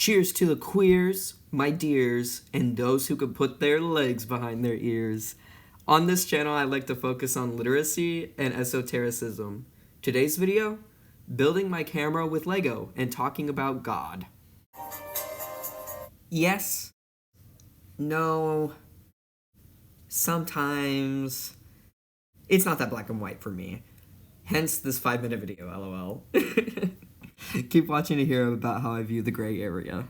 Cheers to the queers, my dears, and those who could put their legs behind their ears. On this channel, I like to focus on literacy and esotericism. Today's video, building my camera with Lego and talking about God. Yes. No. Sometimes. It's not that black and white for me. Hence this 5-minute video, lol. Keep watching to hear about how I view the gray area.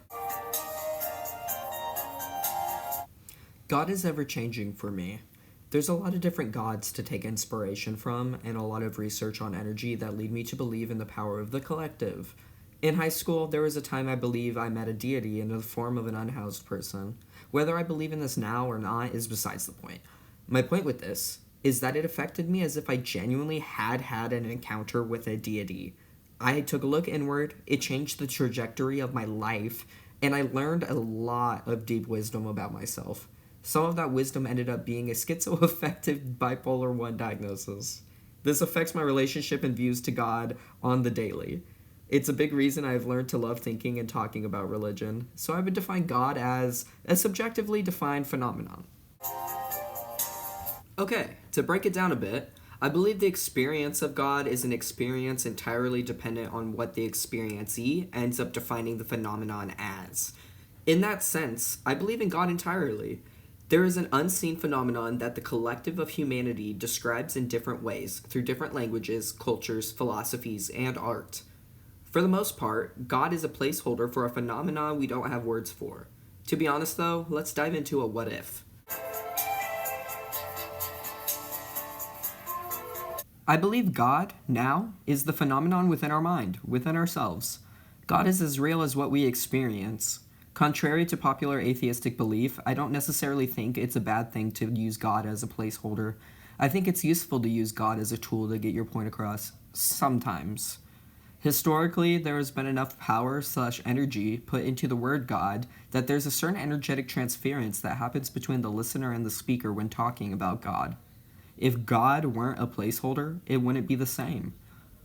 God is ever-changing for me. There's a lot of different gods to take inspiration from, and a lot of research on energy that lead me to believe in the power of the collective. In high school, there was a time I believe I met a deity in the form of an unhoused person. Whether I believe in this now or not is besides the point. My point with this is that it affected me as if I genuinely had an encounter with a deity. I took a look inward, it changed the trajectory of my life, and I learned a lot of deep wisdom about myself. Some of that wisdom ended up being a schizoaffective bipolar 1 diagnosis. This affects my relationship and views to God on the daily. It's a big reason I've learned to love thinking and talking about religion, so I would define God as a subjectively defined phenomenon. Okay, to break it down a bit, I believe the experience of God is an experience entirely dependent on what the experiencee ends up defining the phenomenon as. In that sense, I believe in God entirely. There is an unseen phenomenon that the collective of humanity describes in different ways through different languages, cultures, philosophies, and art. For the most part, God is a placeholder for a phenomenon we don't have words for. To be honest though, let's dive into a what if. I believe God, now, is the phenomenon within our mind, within ourselves. God is as real as what we experience. Contrary to popular atheistic belief, I don't necessarily think it's a bad thing to use God as a placeholder. I think it's useful to use God as a tool to get your point across, sometimes. Historically, there has been enough power/energy put into the word God that there's a certain energetic transference that happens between the listener and the speaker when talking about God. If God weren't a placeholder, it wouldn't be the same.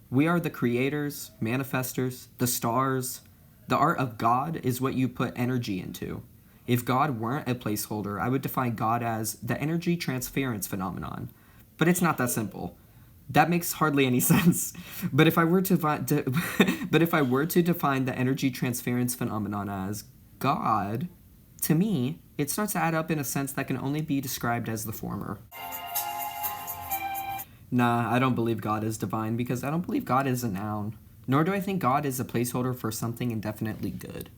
We are the creators, manifestors, the stars. The art of God is what you put energy into. If God weren't a placeholder, I would define God as the energy transference phenomenon. But it's not that simple. That makes hardly any sense. But if I were to define the energy transference phenomenon as God, to me, it starts to add up in a sense that can only be described as the former. Nah, I don't believe God is divine because I don't believe God is a noun. Nor do I think God is a placeholder for something indefinitely good.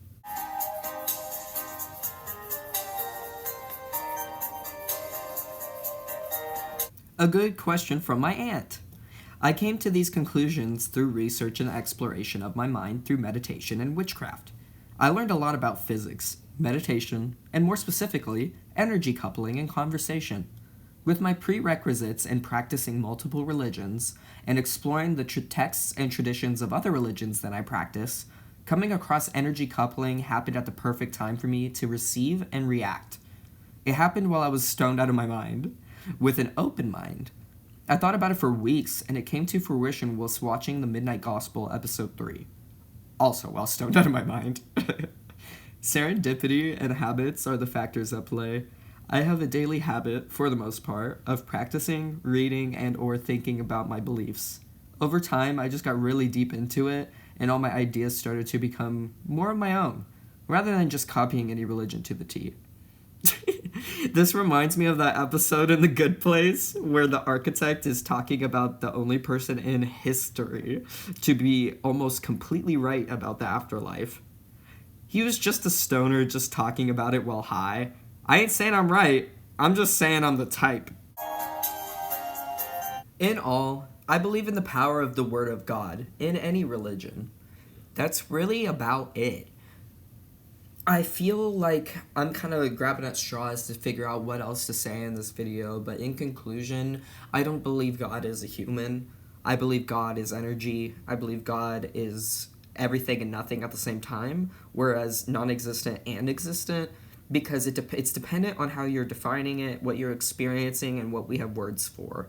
A good question from my aunt. I came to these conclusions through research and exploration of my mind through meditation and witchcraft. I learned a lot about physics, meditation, and more specifically, energy coupling and conversation. With my prerequisites in practicing multiple religions and exploring the texts and traditions of other religions that I practice, coming across energy coupling happened at the perfect time for me to receive and react. It happened while I was stoned out of my mind, with an open mind. I thought about it for weeks, and it came to fruition whilst watching the Midnight Gospel episode 3. Also while stoned out of my mind. Serendipity and habits are the factors at play. I have a daily habit, for the most part, of practicing, reading, and or thinking about my beliefs. Over time, I just got really deep into it, and all my ideas started to become more of my own, rather than just copying any religion to the T. This reminds me of that episode in The Good Place, where the architect is talking about the only person in history to be almost completely right about the afterlife. He was just a stoner just talking about it while high. I ain't saying I'm right, I'm just saying I'm the type. In all, I believe in the power of the Word of God in any religion. That's really about it. I feel like I'm kind of grabbing at straws to figure out what else to say in this video, but in conclusion, I don't believe God is a human. I believe God is energy. I believe God is everything and nothing at the same time, whereas non-existent and existent, because it's dependent on how you're defining it, what you're experiencing, and what we have words for.